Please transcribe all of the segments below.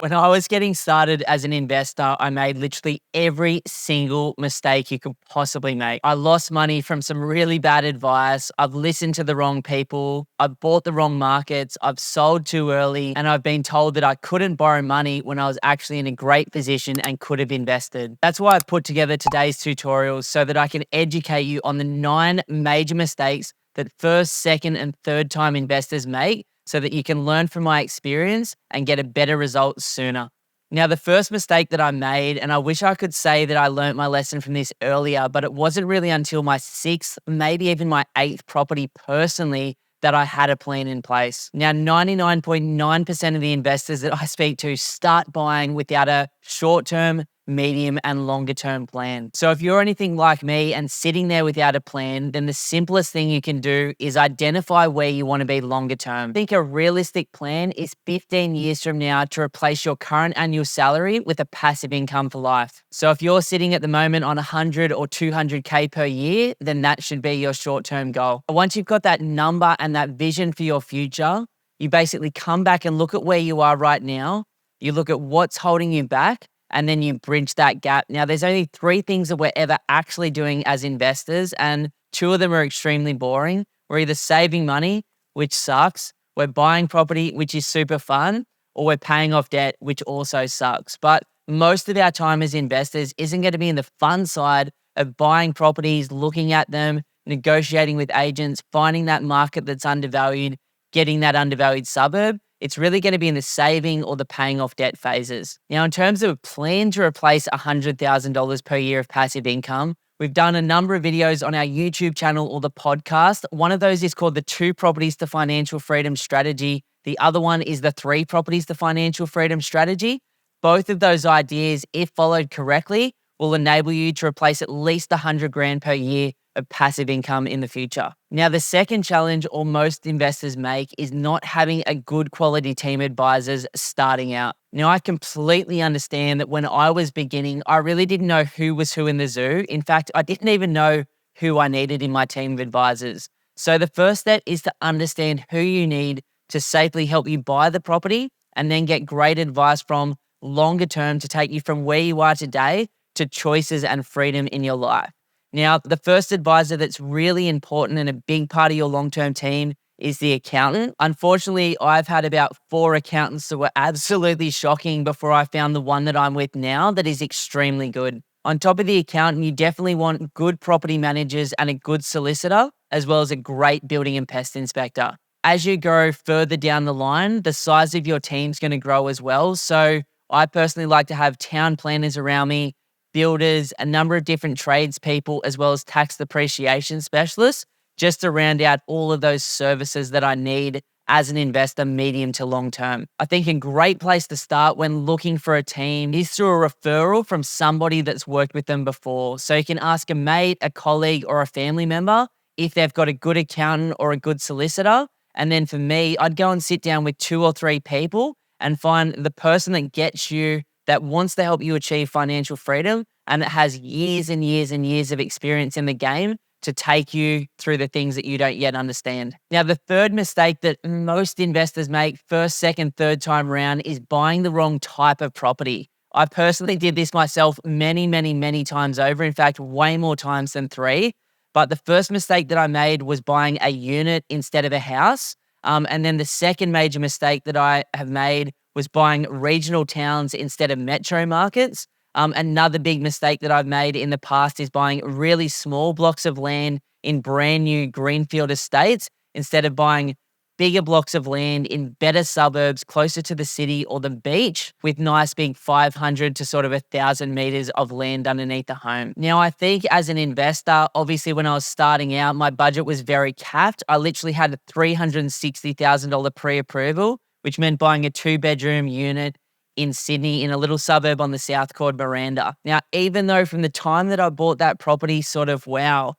When I was getting started as an investor, I made literally every single mistake you could possibly make. I lost money from some really bad advice. I've listened to the wrong people. I've bought the wrong markets. I've sold too early. And I've been told that I couldn't borrow money when I was actually in a great position and could have invested. That's why I put together today's tutorials so that I can educate you on the 9 major mistakes that first, second, and third time investors make, so that you can learn from my experience and get a better result sooner. Now, the first mistake that I made, and I wish I could say that I learned my lesson from this earlier, but it wasn't really until my 6th, maybe even my 8th property personally, that I had a plan in place. Now, 99.9% of the investors that I speak to start buying without a short-term, medium, and longer-term plan. So if you're anything like me and sitting there without a plan, then the simplest thing you can do is identify where you want to be longer term. I think a realistic plan is 15 years from now to replace your current annual salary with a passive income for life. So if you're sitting at the moment on 100 or 200K per year, then that should be your short-term goal. Once you've got that number and that vision for your future, you basically come back and look at where you are right now. You look at what's holding you back, and then you bridge that gap. Now, there's only 3 things that we're ever actually doing as investors, and 2 of them are extremely boring. We're either saving money, which sucks, we're buying property, which is super fun, or we're paying off debt, which also sucks. But most of our time as investors isn't going to be in the fun side of buying properties, looking at them, negotiating with agents, finding that market that's undervalued, getting that undervalued suburb. It's really going to be in the saving or the paying off debt phases. Now, in terms of a plan to replace $100,000 per year of passive income, we've done a number of videos on our YouTube channel or the podcast. One of those is called the 2 Properties to Financial Freedom Strategy. The other one is the 3 Properties to Financial Freedom Strategy. Both of those ideas, if followed correctly, will enable you to replace at least $100,000 per year of passive income in the future. Now, the second challenge or most investors make is not having a good quality team of advisors starting out. Now, I completely understand that when I was beginning, I really didn't know who was who in the zoo. In fact, I didn't even know who I needed in my team of advisors. So the first step is to understand who you need to safely help you buy the property and then get great advice from longer term to take you from where you are today to choices and freedom in your life. Now, the first advisor that's really important and a big part of your long-term team is the accountant. Unfortunately, I've had about 4 accountants that were absolutely shocking before I found the one that I'm with now that is extremely good. On top of the accountant, you definitely want good property managers and a good solicitor, as well as a great building and pest inspector. As you go further down the line, the size of your team's going to grow as well. So I personally like to have town planners around me, builders, a number of different tradespeople, as well as tax depreciation specialists, just to round out all of those services that I need as an investor medium to long term. I think a great place to start when looking for a team is through a referral from somebody that's worked with them before. So you can ask a mate, a colleague, or a family member if they've got a good accountant or a good solicitor. And then for me, I'd go and sit down with 2 or 3 people and find the person that gets you, that wants to help you achieve financial freedom and that has years and years and years of experience in the game to take you through the things that you don't yet understand. Now, the third mistake that most investors make first, second, third time around is buying the wrong type of property. I personally did this myself many, many, many times over. In fact, way more times than 3. But the first mistake that I made was buying a unit instead of a house. And then the second major mistake that I have made was buying regional towns instead of metro markets. Another big mistake that I've made in the past is buying really small blocks of land in brand new greenfield estates instead of buying bigger blocks of land in better suburbs closer to the city or the beach with nice big 500 to sort of 1,000 meters of land underneath the home. Now, I think as an investor, obviously when I was starting out, my budget was very capped. I literally had a $360,000 pre-approval, which meant buying a 2-bedroom unit in Sydney in a little suburb on the south called Miranda. Now, even though from the time that I bought that property 12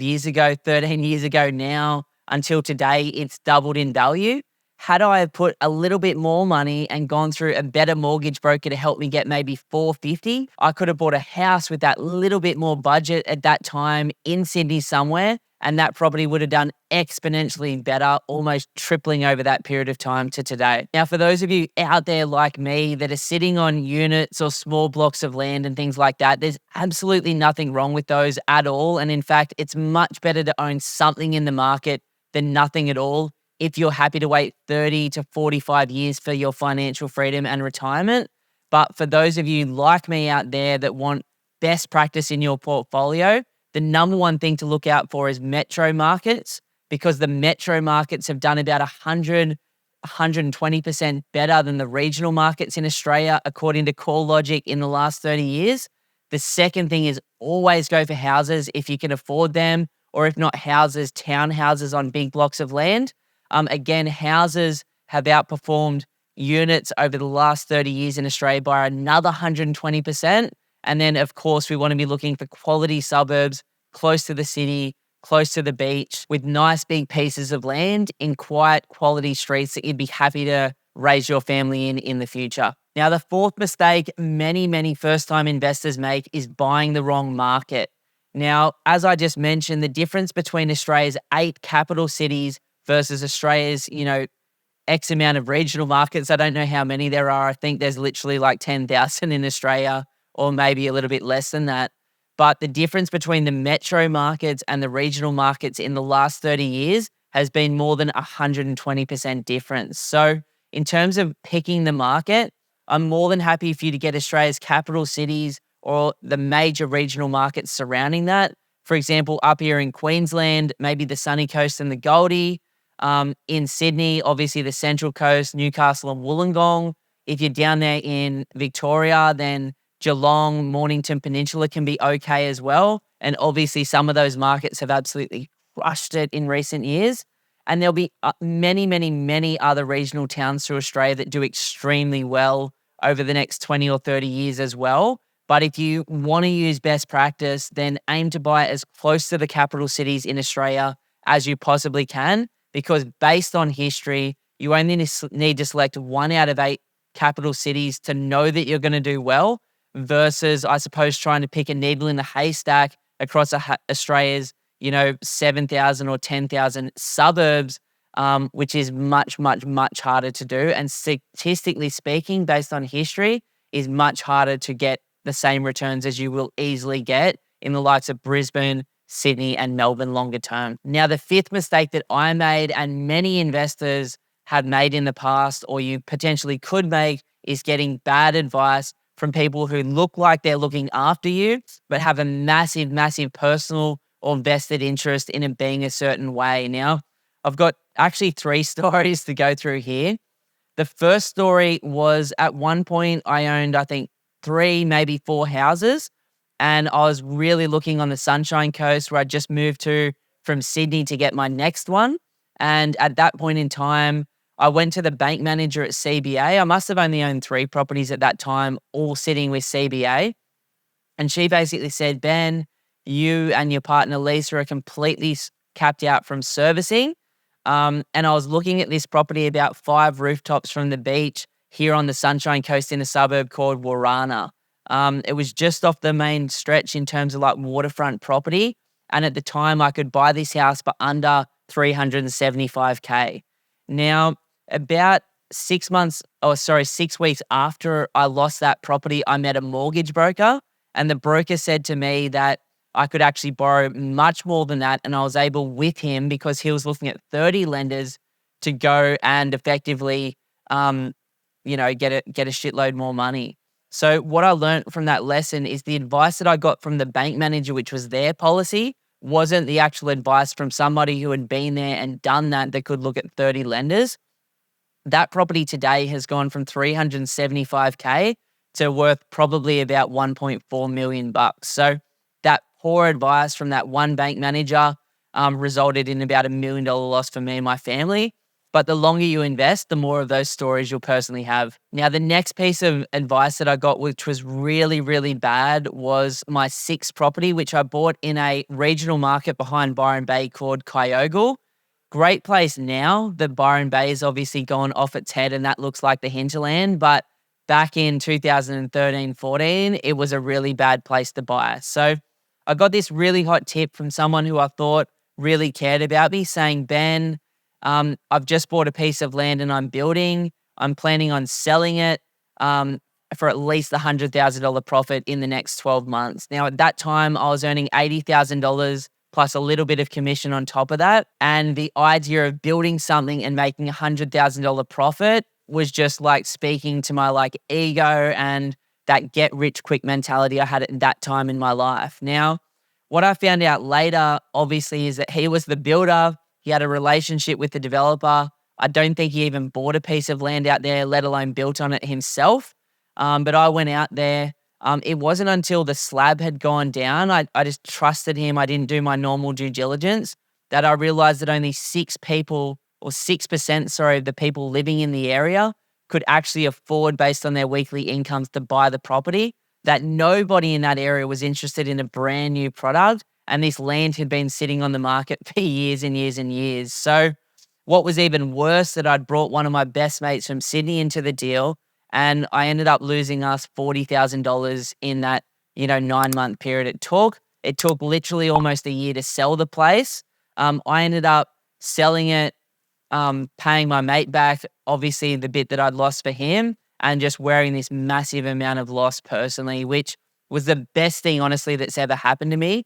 years ago, 13 years ago now, until today, it's doubled in value. Had I put a little bit more money and gone through a better mortgage broker to help me get maybe $450, I could have bought a house with that little bit more budget at that time in Sydney somewhere and that property would have done exponentially better, almost tripling over that period of time to today. Now, for those of you out there like me that are sitting on units or small blocks of land and things like that, there's absolutely nothing wrong with those at all. And in fact, it's much better to own something in the market than nothing at all if you're happy to wait 30 to 45 years for your financial freedom and retirement. But for those of you like me out there that want best practice in your portfolio, the number one thing to look out for is metro markets, because the metro markets have done about 120% better than the regional markets in Australia, according to CoreLogic, in the last 30 years. The second thing is always go for houses if you can afford them, or if not houses, townhouses on big blocks of land. Again, houses have outperformed units over the last 30 years in Australia by another 120%. And then, of course, we want to be looking for quality suburbs close to the city, close to the beach, with nice big pieces of land in quiet, quality streets that you'd be happy to raise your family in the future. Now, the fourth mistake many first-time investors make is buying the wrong market. Now, as I just mentioned, the difference between Australia's 8 capital cities versus Australia's, X amount of regional markets. I don't know how many there are. I think there's literally like 10,000 in Australia, or maybe a little bit less than that. But the difference between the metro markets and the regional markets in the last 30 years has been more than 120% difference. So in terms of picking the market, I'm more than happy for you to get Australia's capital cities or the major regional markets surrounding that. For example, up here in Queensland, maybe the Sunny Coast and the Goldie. In Sydney, obviously the Central Coast, Newcastle and Wollongong. If you're down there in Victoria, then Geelong, Mornington Peninsula can be okay as well. And obviously some of those markets have absolutely crushed it in recent years. And there'll be many other regional towns through Australia that do extremely well over the next 20 or 30 years as well. But if you want to use best practice, then aim to buy as close to the capital cities in Australia as you possibly can, because based on history, you only need to select 1 out of 8 capital cities to know that you're going to do well, versus, I suppose, trying to pick a needle in a haystack across Australia's, 7,000 or 10,000 suburbs, which is much harder to do. And statistically speaking, based on history, is much harder to get the same returns as you will easily get in the likes of Brisbane, Sydney and Melbourne longer term. Now, the fifth mistake that I made and many investors have made in the past, or you potentially could make, is getting bad advice from people who look like they're looking after you, but have a massive personal or vested interest in it being a certain way. Now, I've got actually 3 stories to go through here. The first story was, at one point I owned, I think, 3, maybe 4 houses. And I was really looking on the Sunshine Coast, where I just moved to from Sydney to get my next one. And at that point in time, I went to the bank manager at CBA. I must have only owned 3 properties at that time, all sitting with CBA. And she basically said, Ben, you and your partner Lisa are completely capped out from servicing. And I was looking at this property about 5 rooftops from the beach here on the Sunshine Coast in a suburb called Warana. It was just off the main stretch in terms of like waterfront property. And at the time I could buy this house for under $375K. Now, about 6 weeks after I lost that property, I met a mortgage broker, and the broker said to me that I could actually borrow much more than that. And I was able with him, because he was looking at 30 lenders, to go and effectively, get a shitload more money. So what I learned from that lesson is the advice that I got from the bank manager, which was their policy, wasn't the actual advice from somebody who had been there and done that could look at 30 lenders. That property today has gone from $375K to worth probably about $1.4 million. So that poor advice from that one bank manager resulted in about $1 million loss for me and my family. But the longer you invest, the more of those stories you'll personally have. Now, the next piece of advice that I got, which was really bad, was my 6th property, which I bought in a regional market behind Byron Bay called Kyogle. Great place now. The Byron Bay has obviously gone off its head and that looks like the hinterland. But back in 2013-14, it was a really bad place to buy. So I got this really hot tip from someone who I thought really cared about me, saying, Ben, I've just bought a piece of land and I'm building. I'm planning on selling it um, for at least $100,000 profit in the next 12 months. Now, at that time, I was earning $80,000 plus a little bit of commission on top of that. And the idea of building something and making $100,000 profit was just like speaking to my like ego and that get rich quick mentality I had at that time in my life. Now, what I found out later, obviously, is that he was the builder. He had a relationship with the developer. I don't think he even bought a piece of land out there, let alone built on it himself. But I went out there. It wasn't until the slab had gone down, I just trusted him. I didn't do my normal due diligence, that I realized that only 6% of the people living in the area could actually afford, based on their weekly incomes, to buy the property, that nobody in that area was interested in a brand new product. And this land had been sitting on the market for years and years and years. So what was even worse, that I'd brought one of my best mates from Sydney into the deal, and I ended up losing us $40,000 in that, 9-month period it took. It took literally almost a year to sell the place. I ended up selling it, paying my mate back, obviously the bit that I'd lost for him, and just wearing this massive amount of loss personally, which was the best thing, honestly, that's ever happened to me.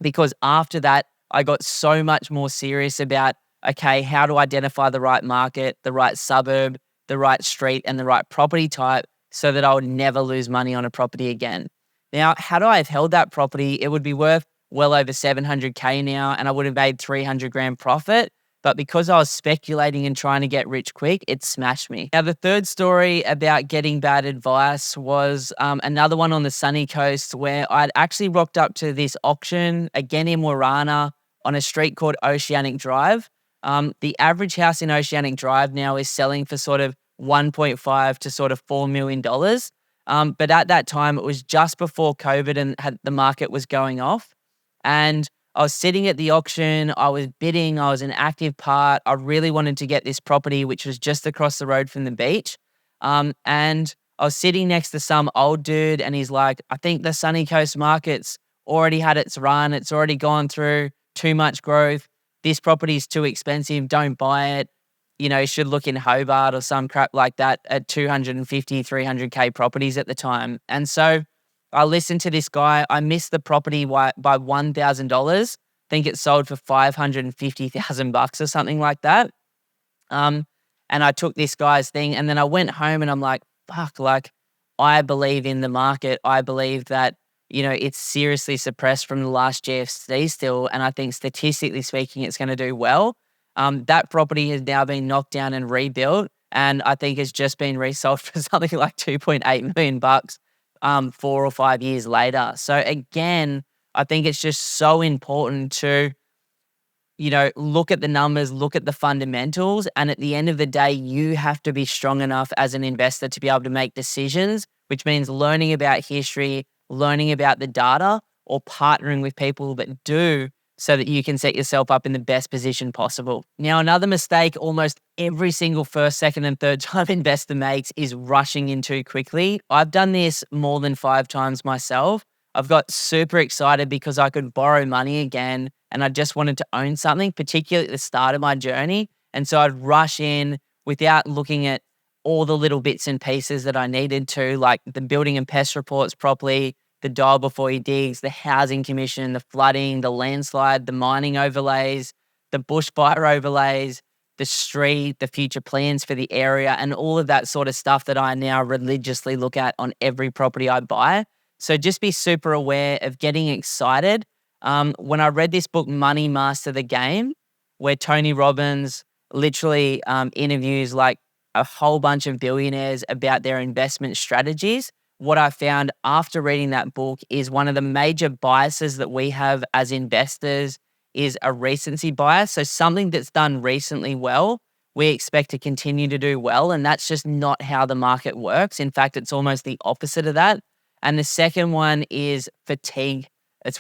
Because after that, I got so much more serious about, okay, how to identify the right market, the right suburb, the right street, and the right property type, so that I would never lose money on a property again. Now, had I have held that property, it would be worth well over 700K now, and I would have made 300 grand profit. But because I was speculating and trying to get rich quick, it smashed me. Now, the third story about getting bad advice was another one on the sunny coast, where I'd actually rocked up to this auction, again in Warana, on a street called Oceanic Drive. The average house in Oceanic Drive now is selling for sort of 1.5 to sort of $4 million. But at that time, it was just before COVID and the market was going off. And I was sitting at the auction, I was bidding, I was an active part. I really wanted to get this property, which was just across the road from the beach. And I was sitting next to some old dude, and he's like, I think the Sunny Coast market's already had its run. It's already gone through too much growth. This property is too expensive. Don't buy it. You should look in Hobart or some crap like that at 250, 300K properties at the time. And so I listened to this guy. I missed the property by $1,000. I think it sold for $550,000 or something like that. And I took this guy's thing, and then I went home and I'm like, fuck, like, I believe in the market. I believe that, it's seriously suppressed from the last GFC still. And I think statistically speaking, it's going to do well. That property has now been knocked down and rebuilt, and I think has just been resold for something like $2.8 million 4 or 5 years later. So again, I think it's just so important to, look at the numbers, look at the fundamentals. And at the end of the day, you have to be strong enough as an investor to be able to make decisions, which means learning about history, learning about the data, or partnering with people that do, so that you can set yourself up in the best position possible. Now, another mistake almost every single first, second, and third time investor makes is rushing in too quickly. I've done this more than 5 times myself. I've got super excited because I could borrow money again, and I just wanted to own something, particularly at the start of my journey. And so I'd rush in without looking at all the little bits and pieces that I needed to, like the building and pest reports properly, the dial before he digs, the housing commission, the flooding, the landslide, the mining overlays, the bushfire overlays, the street, the future plans for the area, and all of that sort of stuff that I now religiously look at on every property I buy. So just be super aware of getting excited. When I read this book, Money Master the Game, where Tony Robbins literally interviews like a whole bunch of billionaires about their investment strategies, what I found after reading that book is one of the major biases that we have as investors is a recency bias. So something that's done recently well, we expect to continue to do well. And that's just not how the market works. In fact, it's almost the opposite of that. And the second one is fatigue,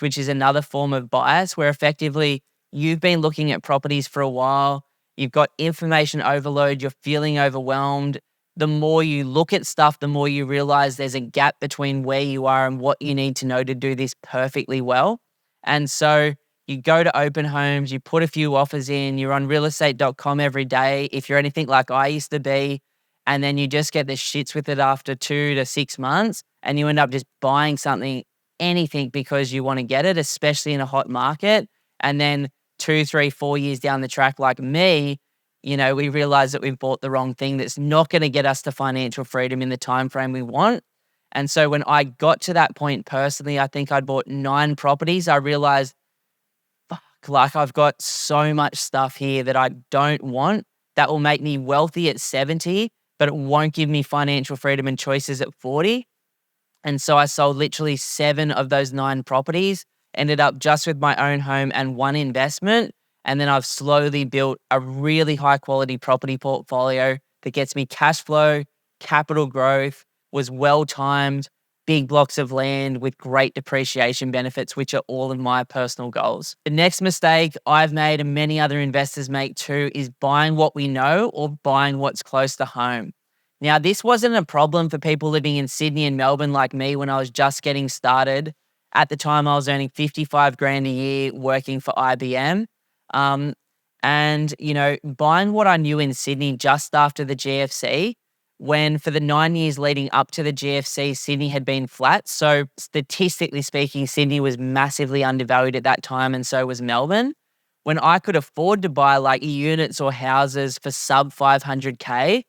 which is another form of bias, where effectively you've been looking at properties for a while, you've got information overload, you're feeling overwhelmed. The more you look at stuff, the more you realize there's a gap between where you are and what you need to know to do this perfectly well. And so, You go to open homes, you put a few offers in, you're on realestate.com every day if you're anything like I used to be, and then you just get the shits with it after 2 to 6 months, and you end up just buying something, anything, because you wanna get it, especially in a hot market, and then 2, 3, 4 years down the track, like me, we realize that we've bought the wrong thing that's not gonna get us to financial freedom in the time frame we want. And so when I got to that point personally, I think I'd bought 9 properties. I realized, fuck, like I've got so much stuff here that I don't want that will make me wealthy at 70, but it won't give me financial freedom and choices at 40. And so I sold literally 7 of those 9 properties, ended up just with my own home and 1 investment. And then I've slowly built a really high quality property portfolio that gets me cash flow, capital growth, was well timed, big blocks of land with great depreciation benefits, which are all of my personal goals. The next mistake I've made and many other investors make too is buying what we know or buying what's close to home. Now, this wasn't a problem for people living in Sydney and Melbourne like me when I was just getting started. At the time, I was earning 55 grand a year working for IBM. Um, buying what I knew in Sydney just after the GFC, when for the 9 years leading up to the GFC, Sydney had been flat. So statistically speaking, Sydney was massively undervalued at that time, and so was Melbourne. When I could afford to buy like units or houses for sub 500K,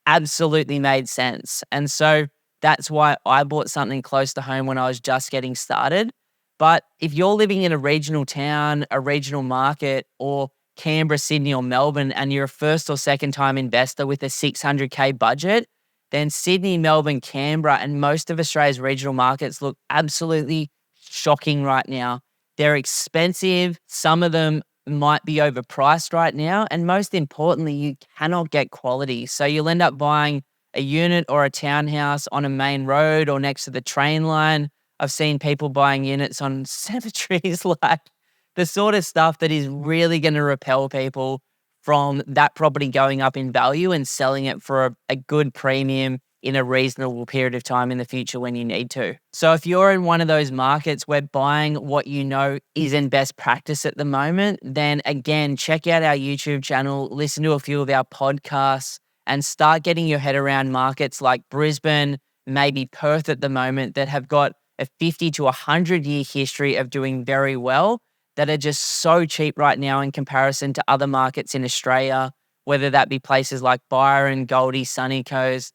absolutely made sense. And so that's why I bought something close to home when I was just getting started. But if you're living in a regional town, a regional market, or Canberra, Sydney, or Melbourne, and you're a first or second time investor with a 600K budget, then Sydney, Melbourne, Canberra, and most of Australia's regional markets look absolutely shocking right now. They're expensive. Some of them might be overpriced right now. And most importantly, you cannot get quality. So you'll end up buying a unit or a townhouse on a main road or next to the train line. I've seen people buying units on cemeteries, like the sort of stuff that is really going to repel people from that property going up in value and selling it for a good premium in a reasonable period of time in the future when you need to. So if you're in one of those markets where buying what you know isn't best practice at the moment, then again, check out our YouTube channel, listen to a few of our podcasts, and start getting your head around markets like Brisbane, maybe Perth at the moment, that have got a 50 to 100-year history of doing very well, that are just so cheap right now in comparison to other markets in Australia, whether that be places like Byron, Goldie, Sunny Coast,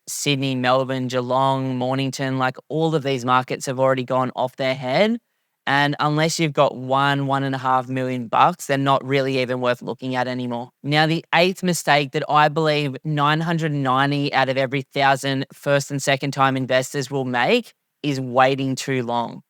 Sydney, Melbourne, Geelong, Mornington, like all of these markets have already gone off their head. And unless you've got 1.5 million bucks, they're not really even worth looking at anymore. Now, the 8th mistake that I believe 990 out of every 1,000 first and second time investors will make is waiting too long.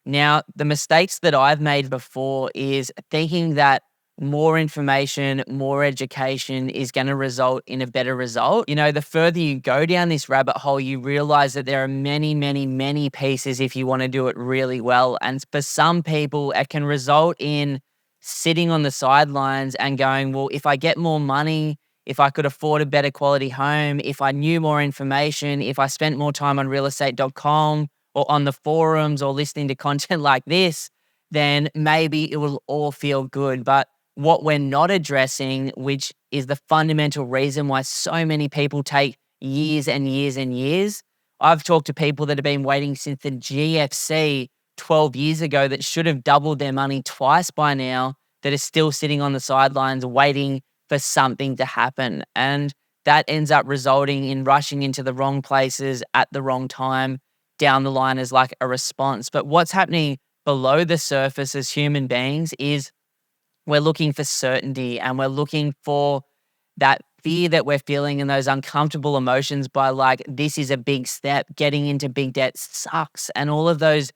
Now, the mistakes that I've made before is thinking that more information, more education is going to result in a better result. The further you go down this rabbit hole, you realize that there are many, many, many pieces if you want to do it really well. And for some people, it can result in sitting on the sidelines and going, well, if I get more money, if I could afford a better quality home, if I knew more information, if I spent more time on realestate.com or on the forums or listening to content like this, then maybe it will all feel good. But what we're not addressing, which is the fundamental reason why so many people take years and years and years. I've talked to people that have been waiting since the GFC 12 years ago that should have doubled their money twice by now, that are still sitting on the sidelines waiting for something to happen. And that ends up resulting in rushing into the wrong places at the wrong time down the line as like a response. But what's happening below the surface as human beings is we're looking for certainty, and we're looking for that fear that we're feeling and those uncomfortable emotions by like, this is a big step, getting into big debt sucks. And all of those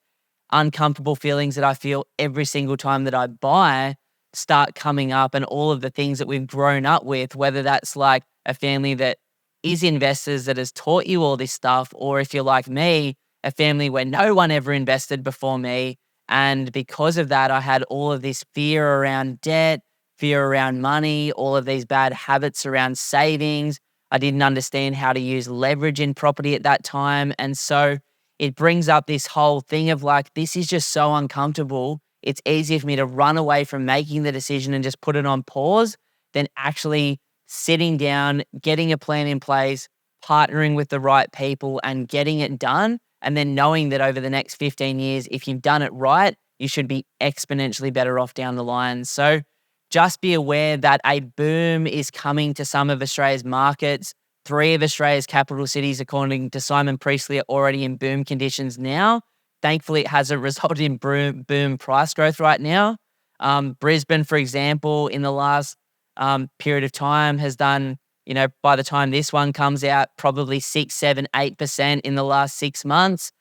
uncomfortable feelings that I feel every single time that I buy start coming up, and all of the things that we've grown up with, whether that's like a family that is investors that has taught you all this stuff, or if you're like me, a family where no one ever invested before me. And because of that, I had all of this fear around debt, fear around money, all of these bad habits around savings. I didn't understand how to use leverage in property at that time. And so it brings up this whole thing of like, this is just so uncomfortable. it's easier for me to run away from making the decision and just put it on pause than actually sitting down, getting a plan in place, partnering with the right people and getting it done. And then knowing that over the next 15 years, if you've done it right, you should be exponentially better off down the line. So just be aware that a boom is coming to some of Australia's markets. 3 of Australia's capital cities, according to Simon Priestley, are already in boom conditions now. Thankfully, it hasn't resulted in boom price growth right now. Brisbane, for example, in the last period of time has done, by the time this one comes out, probably 6, 7, 8% in the last 6 months,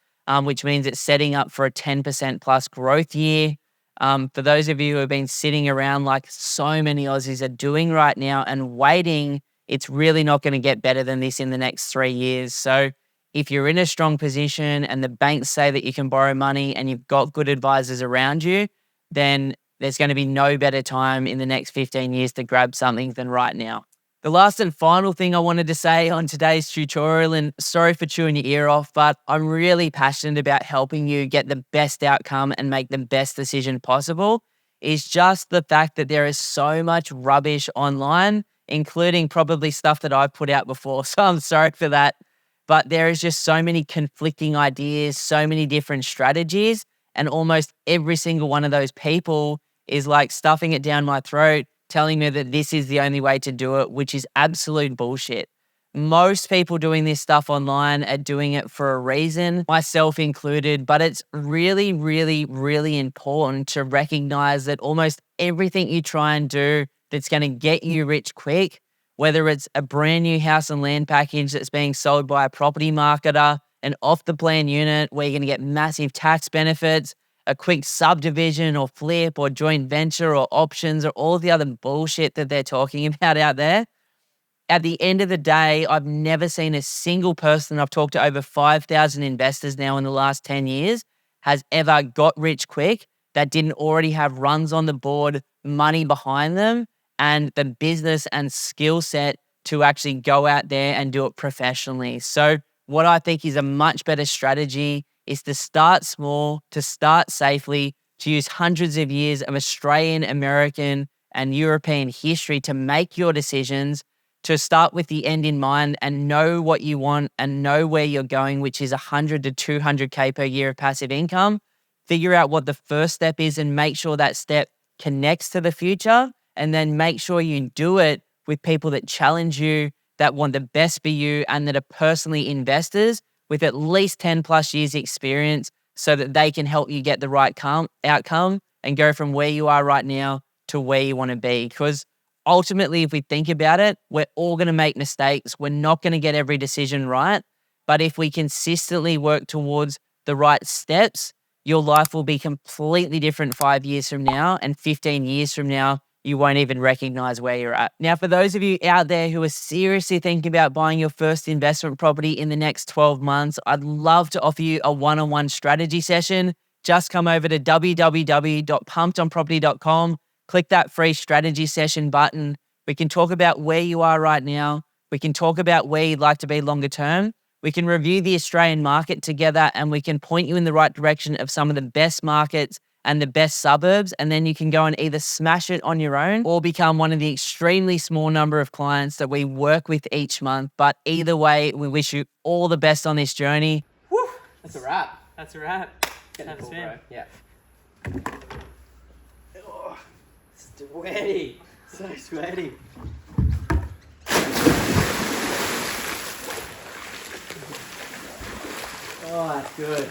which means it's setting up for a 10% plus growth year. For those of you who have been sitting around like so many Aussies are doing right now and waiting, it's really not going to get better than this in the next 3 years. So if you're in a strong position and the banks say that you can borrow money and you've got good advisors around you, then there's going to be no better time in the next 15 years to grab something than right now. The last and final thing I wanted to say on today's tutorial, and sorry for chewing your ear off, but I'm really passionate about helping you get the best outcome and make the best decision possible, is just the fact that there is so much rubbish online, including probably stuff that I've put out before. So I'm sorry for that. But there is just so many conflicting ideas, so many different strategies, and almost every single one of those people is like stuffing it down my throat, telling me that this is the only way to do it, which is absolute bullshit. Most people doing this stuff online are doing it for a reason, myself included, but it's really, really, really important to recognize that almost everything you try and do that's going to get you rich quick, whether it's a brand new house and land package that's being sold by a property marketer, an off-the-plan unit where you're going to get massive tax benefits, a quick subdivision or flip or joint venture or options or all the other bullshit that they're talking about out there. At the end of the day, I've never seen a single person, I've talked to over 5,000 investors now in the last 10 years, has ever got rich quick that didn't already have runs on the board, money behind them, and the business and skill set to actually go out there and do it professionally. So what I think is a much better strategy is to start small, to start safely, to use hundreds of years of Australian, American, and European history to make your decisions, to start with the end in mind and know what you want and know where you're going, which is 100 to 200K per year of passive income. Figure out what the first step is and make sure that step connects to the future, and then make sure you do it with people that challenge you, that want the best for you, and that are personally investors with at least 10 plus years experience so that they can help you get the right outcome and go from where you are right now to where you want to be. Because ultimately, if we think about it, we're all going to make mistakes. We're not going to get every decision right. But if we consistently work towards the right steps, your life will be completely different 5 years from now, and 15 years from now, you won't even recognize where you're at. Now, for those of you out there who are seriously thinking about buying your first investment property in the next 12 months, I'd love to offer you a one-on-one strategy session. Just come over to www.pumpedonproperty.com, click that free strategy session button. We can talk about where you are right now. We can talk about where you'd like to be longer term. We can review the Australian market together, and we can point you in the right direction of some of the best markets and the best suburbs, and then you can go and either smash it on your own or become one of the extremely small number of clients that we work with each month. But either way, we wish you all the best on this journey. Woo! That's a wrap. That's a wrap. Getting Have a cool, spin. bro. Yeah. Oh, sweaty. So sweaty. Oh, that's good.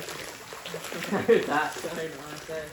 Look at that. So nice, eh?